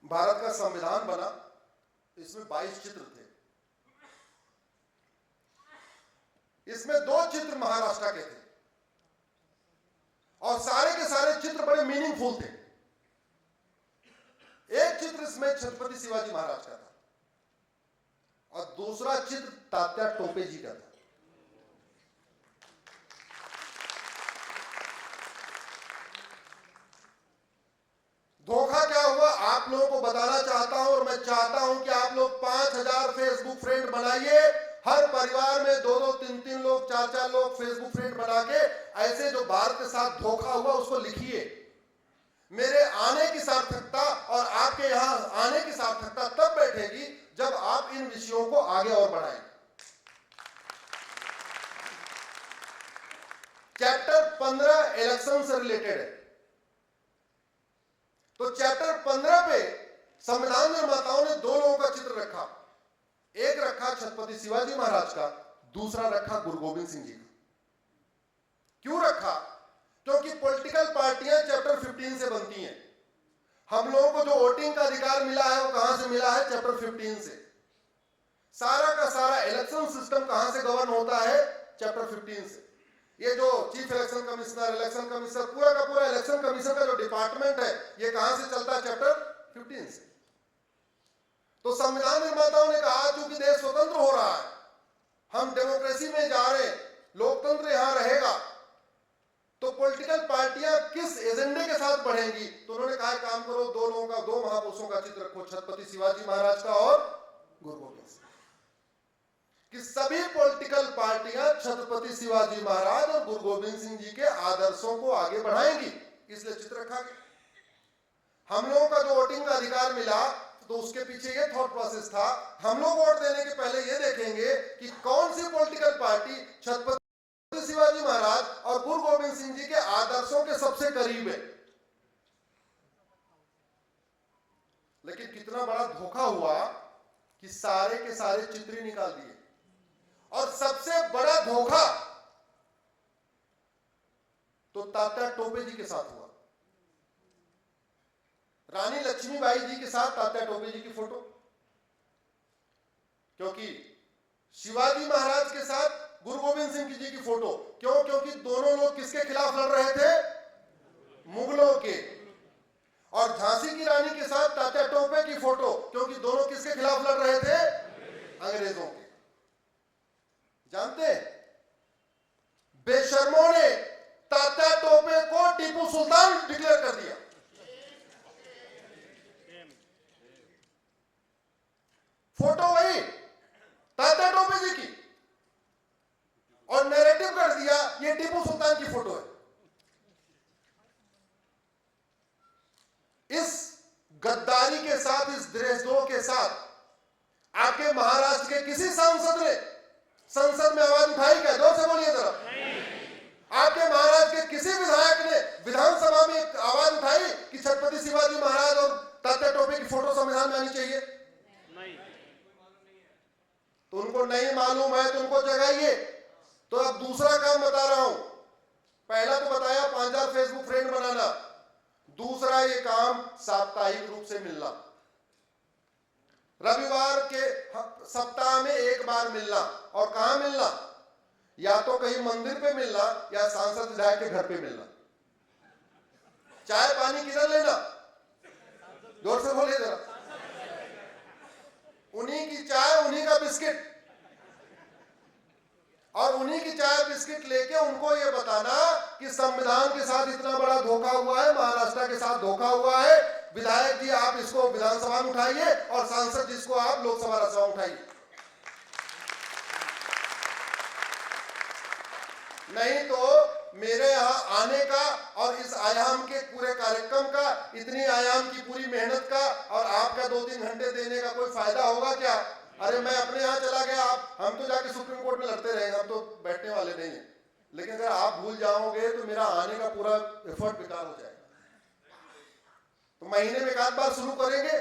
भारत का संविधान बना, इसमें 22 चित्र थे। इसमें 2 चित्र महाराष्ट्र के थे और सारे के सारे चित्र बड़े मीनिंगफुल थे। एक चित्र इसमें छत्रपति शिवाजी महाराज का था और दूसरा चित्र तात्या टोपे जी का था। धोखा क्या हुआ आप लोगों को बताना चाहता हूं और मैं चाहता हूं कि आप लोग 5000 फेसबुक फ्रेंड बनाइए। हर परिवार में 2-2, 3-3 लोग, 4-4 लोग फेसबुक फ्रेंड बना के ऐसे जो भारत के साथ धोखा हुआ उसको लिखिए। मेरे आने की सार्थकता और आपके यहां आने की सार्थकता तब बैठेगी जब आप इन विषयों को आगे और बढ़ाएंगे। चैप्टर 15 इलेक्शन से रिलेटेड है, तो चैप्टर 15 पे संविधान निर्माताओं ने 2 लोगों का चित्र रखा। एक रखा छत्रपति शिवाजी महाराज का, दूसरा रखा गुरु गोविंद सिंह जी का। क्यों रखा? क्योंकि पॉलिटिकल पार्टियां चैप्टर 15 से बनती हैं। हम लोगों को जो वोटिंग का अधिकार मिला है वो कहां से मिला है? चैप्टर 15 से। सारा का सारा इलेक्शन सिस्टम कहां से गवर्न होता है? चैप्टर 15 से। ये जो chief election commissioner, election commissioner, पूरा का पूरा इलेक्शन कमीशन का जो डिपार्टमेंट है ये कहां से चलता है? चैप्टर 15 से। तो संविधान निर्माताओं ने कहा चूंकि देश स्वतंत्र हो रहा है, हम डेमोक्रेसी में जा रहे हैं, लोकतंत्र यहां रहेगा, तो पॉलिटिकल पार्टियां किस एजेंडे के साथ बढ़ेंगी? तो उन्होंने कहा काम करो 2 लोगों का, 2 महापुरुषों का चित्र रखो, छत्रपति शिवाजी महाराज का और गुरु गोविंद सिंह, कि सभी पॉलिटिकल पार्टियां छत्रपति शिवाजी महाराज और गुरु गोविंद सिंह जी के आदर्शों को आगे बढ़ाएंगी, इसलिए चित्र रखा गया। हम लोगों का जो वोटिंग का अधिकार मिला तो उसके पीछे ये थॉट प्रोसेस था, हम लोग वोट देने के पहले ये देखेंगे कि कौन सी पॉलिटिकल पार्टी छत्रपति शिवाजी महाराज और गुरु गोविंद सिंह जी के आदर्शों के सबसे करीब है। लेकिन कितना बड़ा धोखा हुआ कि सारे के सारे चित्र ही निकाल दिए। और सबसे बड़ा धोखा तो तात्या टोपे जी के साथ हुआ। रानी लक्ष्मीबाई जी के साथ तात्या टोपे जी की फोटो, क्योंकि शिवाजी महाराज के साथ गुरु गोविंद सिंह जी की फोटो। क्यों? क्योंकि दोनों लोग किसके खिलाफ लड़ रहे थे? मुगलों के। और झांसी की रानी के साथ तात्या टोपे की फोटो, क्योंकि दोनों किसके खिलाफ लड़ रहे थे? अंग्रेजों के। जानते हैं बेशर्मों ने तात्या टोपे को टीपू सुल्तान डिक्लेयर कर दिया। फोटो वही तात्या टोपे जी की और नैरेटिव कर दिया ये टीपू सुल्तान की फोटो है। इस गद्दारी के साथ, इस देशद्रोह के साथ आपके महाराष्ट्र के किसी सांसद ने संसद में आवाज उठाई क्या? जोर से बोलिए जरा। आपके महाराष्ट्र के किसी विधायक ने विधानसभा में आवाज उठाई कि छत्रपति शिवाजी महाराज और तात्या टोपे की फोटो संविधान में आनी चाहिए? नहीं। तो उनको नहीं मालूम है तो उनको जगाइए। तो अब दूसरा काम बता रहा हूं। पहला तो बताया 5000 फेसबुक फ्रेंड बनाना, दूसरा ये काम साप्ताहिक रूप से मिलना, रविवार के सप्ताह में 1 बार मिलना। और कहां मिलना? या तो कहीं मंदिर पे मिलना या सांसद विधायक के घर पे मिलना। चाय पानी किधर लेना? जोर से बोलिए जरा। उन्हीं की चाय, उन्हीं का बिस्किट, और उन्हीं की चाय बिस्किट लेके उनको ये बताना कि संविधान के साथ इतना बड़ा धोखा हुआ है, महाराष्ट्र के साथ धोखा हुआ है, विधायक जी आप इसको विधानसभा में उठाइए और सांसद जिसको आप लोकसभा राज्यसभा में उठाइए। नहीं तो मेरे यहां आने का और इस आयाम के पूरे कार्यक्रम का, इतनी आयाम की पूरी मेहनत का और आपका 2-3 घंटे देने का कोई फायदा होगा क्या? अरे मैं अपने यहां चला गया, हम तो जाके सुप्रीम कोर्ट में लड़ते रहेंगे, हम तो बैठने वाले नहीं हैं। लेकिन अगर आप भूल जाओगे तो मेरा आने का पूरा एफर्ट बेकार हो जाएगा। तो महीने में 1 बार शुरू करेंगे।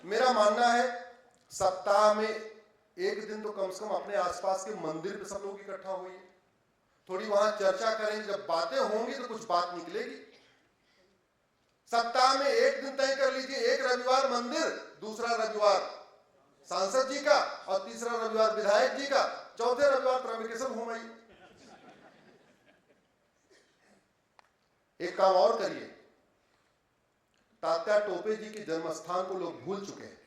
मेरा मानना है सप्ताह में 1 दिन तो कम से कम अपने आसपास के मंदिर पे सब लोग इकट्ठा होइए, थोड़ी वहां चर्चा करेंगे। जब बातें होंगी तो कुछ बात निकलेगी। सप्ताह में 1 दिन तय कर लीजिए, 1 रविवार रविवार सांसद जी का और तीसरा रविवार विधायक जी का, चौथे रविवार त्रंबकेश्वर घूम आइए। एक काम और करिए, तात्या टोपे जी के जन्म स्थान को लोग भूल चुके हैं।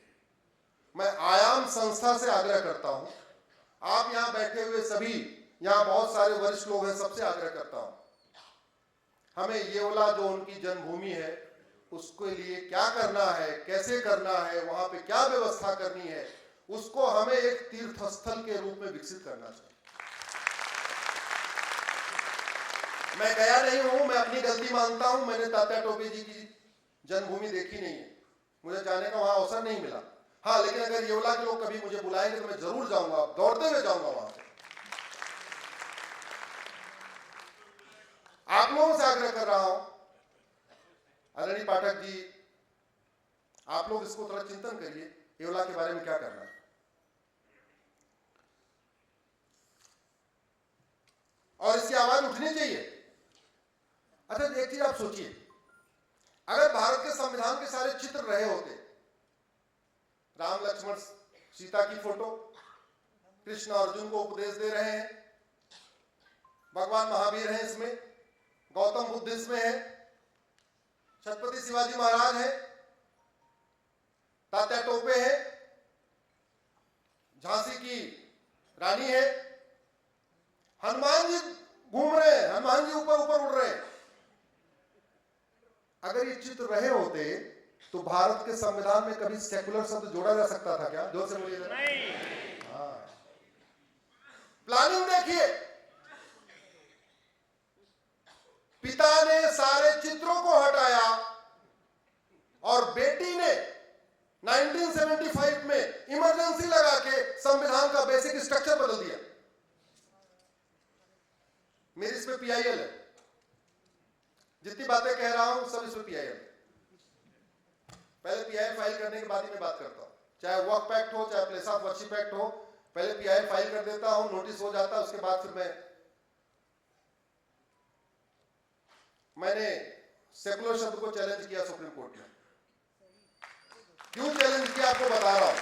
मैं आयाम संस्था से आग्रह करता हूं, आप यहां बैठे हुए सभी, यहां बहुत सारे वरिष्ठ लोग हैं, सबसे आग्रह करता हूं, हमें येवला जो उनकी जन्मभूमि है उसके लिए क्या करना है, कैसे करना है, वहां पे क्या व्यवस्था करनी है, उसको हमें एक तीर्थ स्थल के रूप में विकसित करना चाहिए। मैं गया नहीं हूं, मैं अपनी गलती मानता हूं, मैंने तात्या टोपे जी की जन्मभूमि देखी नहीं है, मुझे जाने का वहां अवसर नहीं मिला। हाँ, लेकिन अगर येवला के लोग कभी मुझे बुलाएंगे तो मैं जरूर जाऊंगा, दौड़ते हुए जाऊंगा वहां पे। आप लोगों से आग्रह कर रहा हूं, आदरणीय पाठक जी, आप लोग इसको थोड़ा चिंतन करिए, येवला के बारे में क्या करना है। और इसकी आवाज उठनी चाहिए। अच्छा, एक चीज आप सोचिए, अगर भारत के संविधान के सारे चित्र रहे होते, राम लक्ष्मण सीता की फोटो, कृष्ण अर्जुन को उपदेश दे रहे हैं, भगवान महावीर हैं इसमें, गौतम बुद्ध इसमें है, छत्रपति शिवाजी महाराज है, तात्या टोपे है, झांसी की रानी है, हनुमान जी घूम रहे हैं, हनुमान जी ऊपर ऊपर उड़ रहे हैं। अगर ये चित्र रहे होते तो भारत के संविधान में कभी सेकुलर शब्द जोड़ा जा सकता था क्या? जोर से बोलिए जरा। हाँ, प्लानिंग देखिए, पिता ने सारे चित्रों को हटाया और बेटी ने 1975 में इमरजेंसी लगा के संविधान का बेसिक स्ट्रक्चर बदल दिया। मेरी इसमें पीआईएल है, जितनी बातें कह रहा हूं सब इसमें पीआईएल। पहले पीआईएल फाइल करने के बाद ही मैं बात करता हूं, चाहे वर्क पैक्ट हो, चाहे प्लेस ऑफ वर्शिप एक्ट हो, पहले पीआईएल फाइल कर देता हूं, नोटिस हो जाता है, उसके बाद फिर मैंने सेकुलर शब्द को चैलेंज किया सुप्रीम कोर्ट में। क्यों चैलेंज किया आपको बता रहा हूं।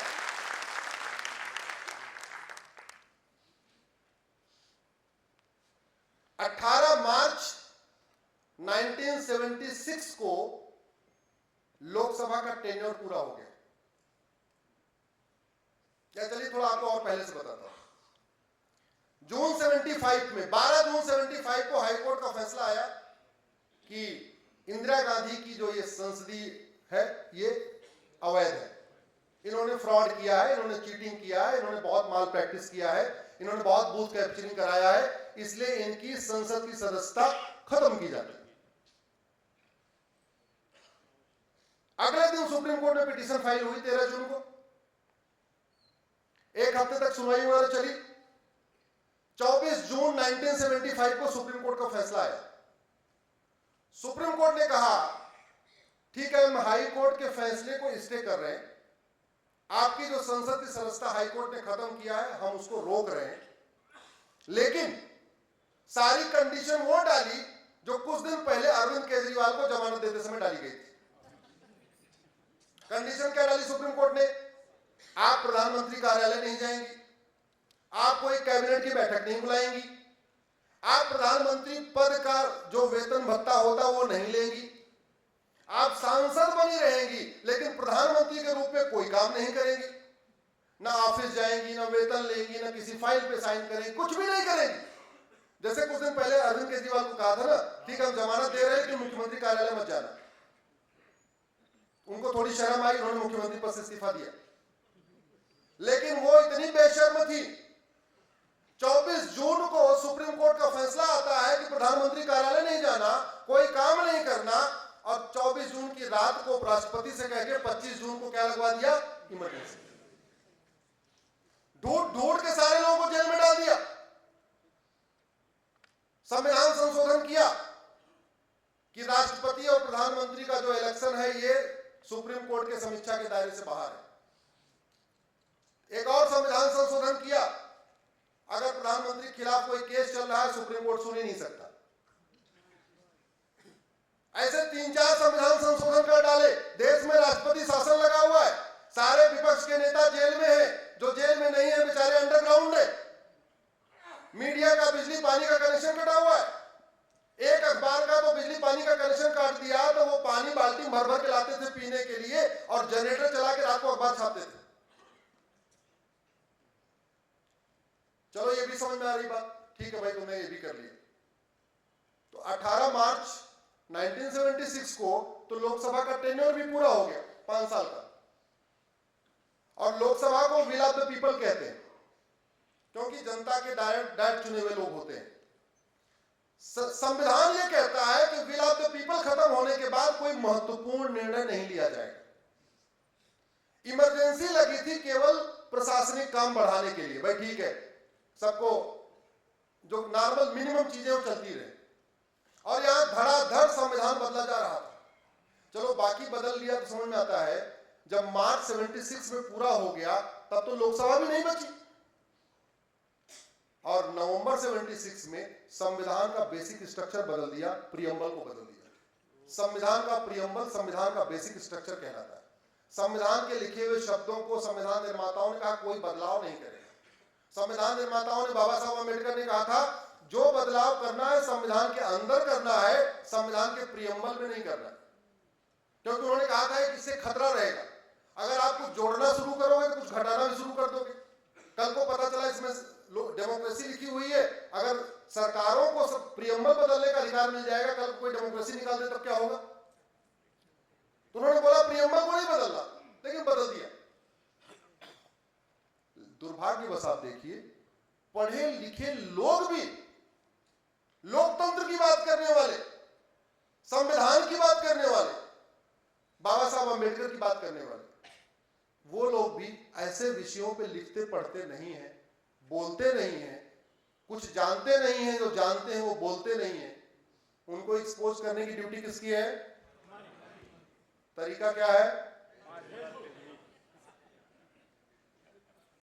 18 मार्च 1976 को लोकसभा का टेन्योर पूरा हो गया। क्या, चलिए थोड़ा आपको और पहले से बताता हूं। जून 75 में 12 जून 75 को हाईकोर्ट का फैसला आया कि इंदिरा गांधी की जो ये संसदीय है ये अवैध है, इन्होंने फ्रॉड किया है, इन्होंने चीटिंग किया है, इन्होंने बहुत माल प्रैक्टिस किया है, इन्होंने बहुत बूथ कैप्चरिंग कराया है, इसलिए इनकी संसद की सदस्यता खत्म की जाती है। अगले दिन सुप्रीम कोर्ट में पिटीशन फाइल हुई 13 जून को, एक हफ्ते तक सुनवाई वगैरह चली। 24 जून 1975 को सुप्रीम कोर्ट का फैसला आया। सुप्रीम कोर्ट ने कहा ठीक है, हम हाई कोर्ट के फैसले को स्टे कर रहे हैं, आपकी जो संसद की सदस्यता हाई कोर्ट ने खत्म किया है हम उसको रोक रहे हैं, लेकिन सारी कंडीशन वो डाली जो कुछ दिन पहले अरविंद केजरीवाल को जमानत देते समय डाली गई थी। कंडीशन क्या डाली सुप्रीम कोर्ट ने? आप प्रधानमंत्री कार्यालय नहीं जाएंगी, आप कोई कैबिनेट की बैठक नहीं बुलाएंगी, आप प्रधानमंत्री पद का जो वेतन भत्ता होता वो नहीं लेंगी, आप सांसद बनी रहेंगी लेकिन प्रधानमंत्री के रूप में कोई काम नहीं करेंगी, ना ऑफिस जाएंगी, ना वेतन लेंगी, ना किसी फाइल पे साइन करेंगी, कुछ भी नहीं करेंगी। जैसे कुछ दिन पहले अरविंद केजरीवाल को कहा था ना, ठीक हम जमानत दे रहे हैं कि मुख्यमंत्री कार्यालय मत जाना, उनको थोड़ी शर्म आई, उन्होंने मुख्यमंत्री पद से इस्तीफा दिया। लेकिन वो इतनी बेशर्म थी, 24 जून को सुप्रीम कोर्ट का फैसला आता है कि प्रधानमंत्री कार्यालय नहीं जाना, कोई काम नहीं करना, और 24 जून की रात को राष्ट्रपति से कह के 25 जून को क्या लगवा दिया? इमरजेंसी। ढूंढ ढूंढ के सारे लोगों को जेल में डाल दिया। संविधान संशोधन किया कि राष्ट्रपति और प्रधानमंत्री का जो इलेक्शन है ये सुप्रीम कोर्ट के समीक्षा के दायरे से बाहर है। एक और संविधान संशोधन किया, अगर प्रधानमंत्री के खिलाफ कोई केस चल रहा है सुप्रीम कोर्ट सुन ही नहीं सकता। ऐसे 3-4 संविधान संशोधन कर डाले। देश में राष्ट्रपति शासन लगा हुआ है, सारे विपक्ष के नेता जेल में हैं, जो जेल में नहीं है बेचारे अंडरग्राउंड है। मीडिया का बिजली पानी का कनेक्शन कटा हुआ है। एक अखबार का तो बिजली पानी का कनेक्शन काट दिया तो वो पानी बाल्टी भर भर के लाते थे पीने के लिए और जनरेटर चला के रात को अखबार छापते थे। चलो ये भी समझ में आ रही बात, ठीक है भाई तुमने ये भी कर लिया। तो 18 मार्च 1976 को तो लोकसभा का टेन्योर भी पूरा हो गया 5 साल का, और लोकसभा को विल ऑफ द पीपल कहते हैं क्योंकि जनता के डायरेक्ट चुने हुए लोग होते हैं। संविधान ये कहता है कि विल ऑफ द पीपल खत्म होने के बाद कोई महत्वपूर्ण निर्णय नहीं लिया जाएगा। इमरजेंसी लगी थी केवल प्रशासनिक काम बढ़ाने के लिए, भाई ठीक है सबको जो नॉर्मल मिनिमम चीजें वो चलती रहे, और यहां धड़ाधड़ संविधान बदला जा रहा था। चलो बाकी बदल लिया तो समझ में आता है। जब मार्च 76 में पूरा हो गया तब तो लोकसभा भी नहीं बची, और नवंबर 76 में संविधान का बेसिक स्ट्रक्चर बदल दिया, प्रियम्बल को बदल दिया। संविधान का प्रियम्बल संविधान का बेसिक स्ट्रक्चर कहलाता है। संविधान के लिखे हुए शब्दों को संविधान निर्माताओं ने कहा कोई बदलाव नहीं करेगा। संविधान निर्माताओं ने, बाबा साहब अम्बेडकर ने कहा था जो बदलाव करना है संविधान के अंदर करना है, संविधान के प्रियम्बल में नहीं करना, क्योंकि उन्होंने कहा था कि इससे खतरा रहेगा। अगर आप कुछ जोड़ना शुरू करोगे तो कुछ घटाना भी शुरू कर दोगे। कल को पता चला इसमें डेमोक्रेसी लिखी हुई है, अगर सरकारों को सब प्रियम्बल बदलने का अधिकार मिल जाएगा, कल कोई डेमोक्रेसी निकाल दे तब क्या होगा। तो उन्होंने बोला प्रियम्बल को नहीं बदलना, लेकिन बदल दिया। दुर्भाग्यवश आप देखिए पढ़े लिखे लोग भी लोकतंत्र की बात करने वाले, संविधान की बात करने वाले, बाबा साहब अम्बेडकर की बात करने वाले, वो लोग भी ऐसे विषयों पे लिखते पढ़ते नहीं हैं, बोलते नहीं हैं, कुछ जानते नहीं हैं, जो जानते हैं वो बोलते नहीं हैं। उनको एक्सपोज करने की ड्यूटी किसकी है? तरीका क्या है?